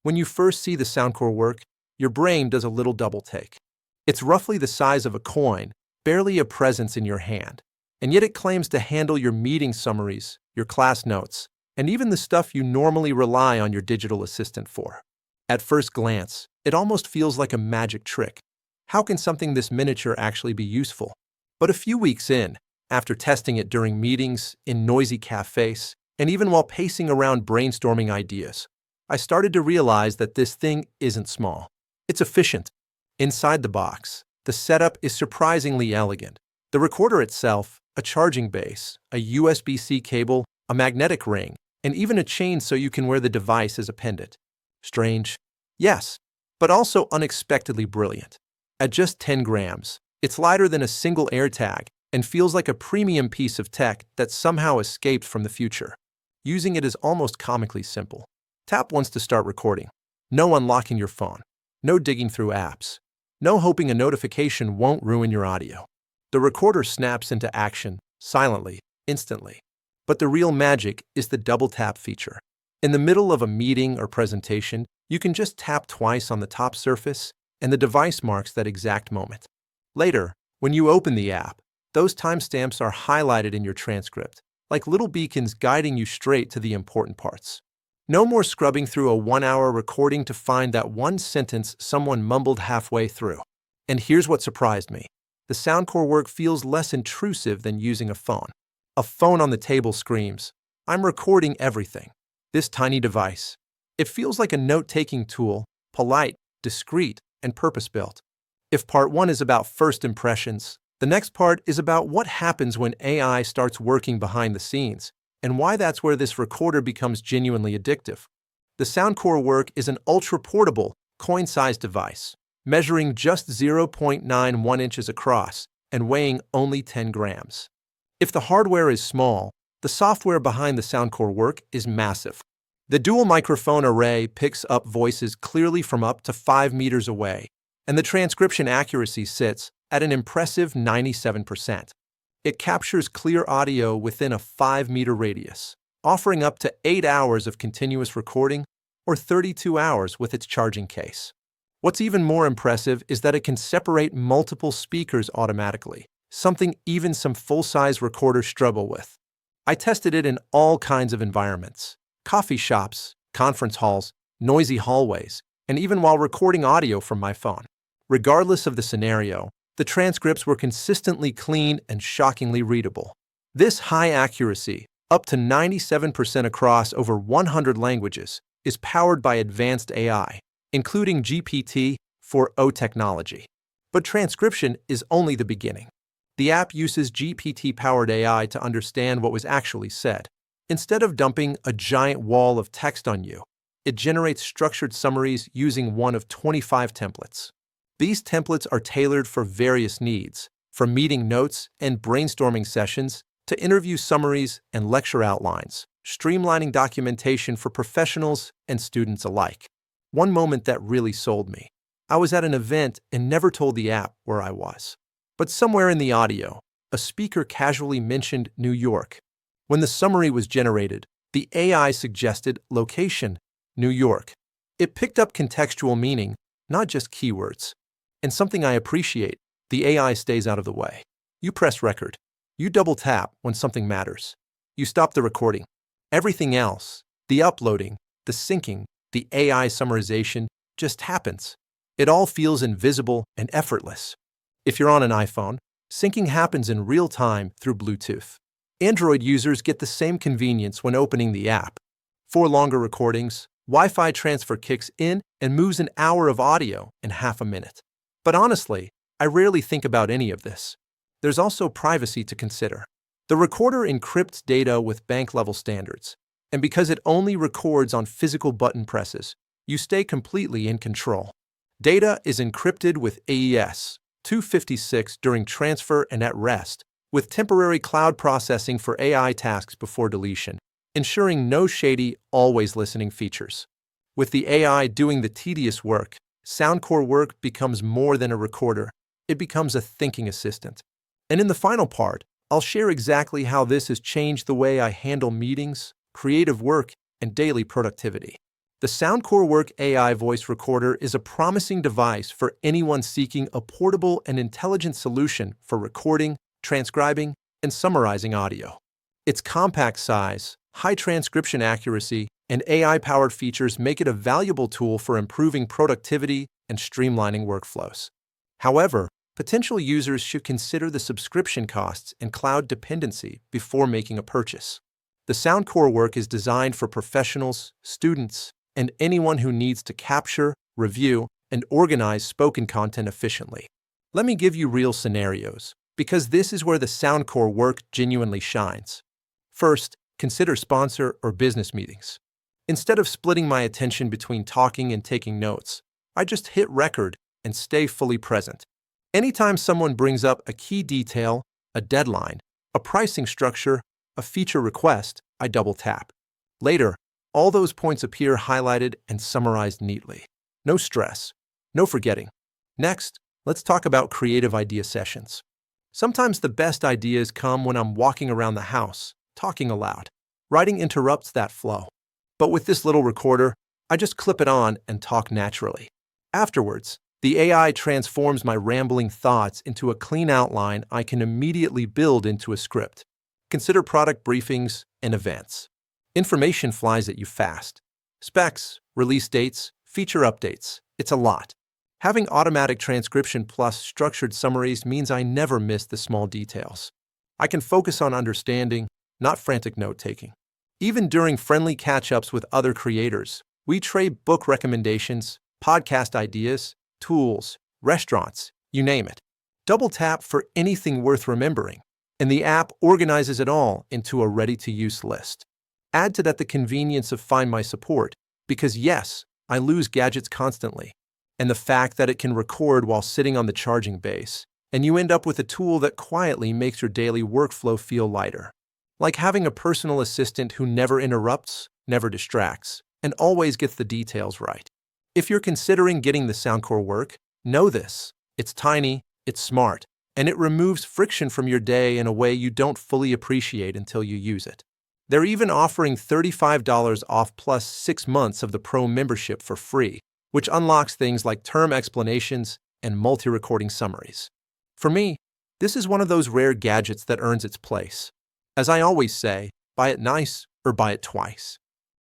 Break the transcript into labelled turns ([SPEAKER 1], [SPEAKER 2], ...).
[SPEAKER 1] When you first see the Soundcore Work, your brain does a little double take. It's roughly the size of a coin, barely a presence in your hand, and yet it claims to handle your meeting summaries, your class notes, and even the stuff you normally rely on your digital assistant for. At first glance, it almost feels like a magic trick. How can something this miniature actually be useful? But a few weeks in, after testing it during meetings, in noisy cafés, and even while pacing around brainstorming ideas, I started to realize that this thing isn't small. It's efficient. Inside the box, the setup is surprisingly elegant. The recorder itself, a charging base, a USB-C cable, a magnetic ring, and even a chain so you can wear the device as a pendant. Strange? Yes, but also unexpectedly brilliant. At just 10 grams, it's lighter than a single AirTag and feels like a premium piece of tech that somehow escaped from the future. Using it is almost comically simple. Tap once to start recording. No unlocking your phone. No digging through apps. No hoping a notification won't ruin your audio. The recorder snaps into action, silently, instantly. But the real magic is the double tap feature. In the middle of a meeting or presentation, you can just tap twice on the top surface, and the device marks that exact moment. Later, when you open the app, those timestamps are highlighted in your transcript, like little beacons guiding you straight to the important parts. No more scrubbing through a 1-hour recording to find that one sentence someone mumbled halfway through. And here's what surprised me. The Soundcore Work feels less intrusive than using a phone. A phone on the table screams, "I'm recording everything." This tiny device, it feels like a note-taking tool, polite, discreet, and purpose-built. If part 1 is about first impressions, the next part is about what happens when AI starts working behind the scenes, and why that's where this recorder becomes genuinely addictive. The Soundcore Work is an ultra-portable, coin-sized device, measuring just 0.91 inches across and weighing only 10 grams. If the hardware is small, the software behind the Soundcore Work is massive. The dual microphone array picks up voices clearly from up to 5 meters away, and the transcription accuracy sits at an impressive 97%. It captures clear audio within a 5-meter radius, offering up to 8 hours of continuous recording or 32 hours with its charging case. What's even more impressive is that it can separate multiple speakers automatically, something even some full-size recorders struggle with. I tested it in all kinds of environments: coffee shops, conference halls, noisy hallways, and even while recording audio from my phone. Regardless of the scenario, the transcripts were consistently clean and shockingly readable. This high accuracy, up to 97% across over 100 languages, is powered by advanced AI, including GPT-powered technology. But transcription is only the beginning. The app uses GPT-powered AI to understand what was actually said. Instead of dumping a giant wall of text on you, it generates structured summaries using one of 25 templates. These templates are tailored for various needs, from meeting notes and brainstorming sessions to interview summaries and lecture outlines, streamlining documentation for professionals and students alike. One moment that really sold me. I was at an event and never told the app where I was. But somewhere in the audio, a speaker casually mentioned New York. When the summary was generated, the AI suggested location, New York. It picked up contextual meaning, not just keywords. And something I appreciate, the AI stays out of the way. You press record. You double tap when something matters. You stop the recording. Everything else, the uploading, the syncing, the AI summarization, just happens. It all feels invisible and effortless. If you're on an iPhone, syncing happens in real time through Bluetooth. Android users get the same convenience when opening the app. For longer recordings, Wi-Fi transfer kicks in and moves an hour of audio in half a minute. But honestly, I rarely think about any of this. There's also privacy to consider. The recorder encrypts data with bank-level standards, and because it only records on physical button presses, you stay completely in control. Data is encrypted with AES 256 during transfer and at rest, with temporary cloud processing for AI tasks before deletion, ensuring no shady, always-listening features. With the AI doing the tedious work, Soundcore Work becomes more than a recorder. It becomes a thinking assistant. And in the final part, I'll share exactly how this has changed the way I handle meetings, creative work, and daily productivity. The Soundcore Work AI voice recorder is a promising device for anyone seeking a portable and intelligent solution for recording, transcribing, and summarizing audio. Its compact size, high transcription accuracy, and AI-powered features make it a valuable tool for improving productivity and streamlining workflows. However, potential users should consider the subscription costs and cloud dependency before making a purchase. The Soundcore Work is designed for professionals, students, and anyone who needs to capture, review, and organize spoken content efficiently. Let me give you real scenarios, because this is where the Soundcore Work genuinely shines. First, consider sponsor or business meetings. Instead of splitting my attention between talking and taking notes, I just hit record and stay fully present. Anytime someone brings up a key detail, a deadline, a pricing structure, a feature request, I double tap. Later, all those points appear highlighted and summarized neatly. No stress, no forgetting. Next, let's talk about creative idea sessions. Sometimes the best ideas come when I'm walking around the house, talking aloud. Writing interrupts that flow. But with this little recorder, I just clip it on and talk naturally. Afterwards, the AI transforms my rambling thoughts into a clean outline I can immediately build into a script. Consider product briefings and events. Information flies at you fast. Specs, release dates, feature updates. It's a lot. Having automatic transcription plus structured summaries means I never miss the small details. I can focus on understanding, not frantic note-taking. Even during friendly catch-ups with other creators, we trade book recommendations, podcast ideas, tools, restaurants, you name it. Double tap for anything worth remembering, and the app organizes it all into a ready-to-use list. Add to that the convenience of Find My Support, because yes, I lose gadgets constantly, and the fact that it can record while sitting on the charging base, and you end up with a tool that quietly makes your daily workflow feel lighter. Like having a personal assistant who never interrupts, never distracts, and always gets the details right. If you're considering getting the Soundcore Work, know this. It's tiny, it's smart, and it removes friction from your day in a way you don't fully appreciate until you use it. They're even offering $35 off plus 6 months of the Pro membership for free, which unlocks things like term explanations and multi-recording summaries. For me, this is one of those rare gadgets that earns its place. As I always say, buy it nice or buy it twice.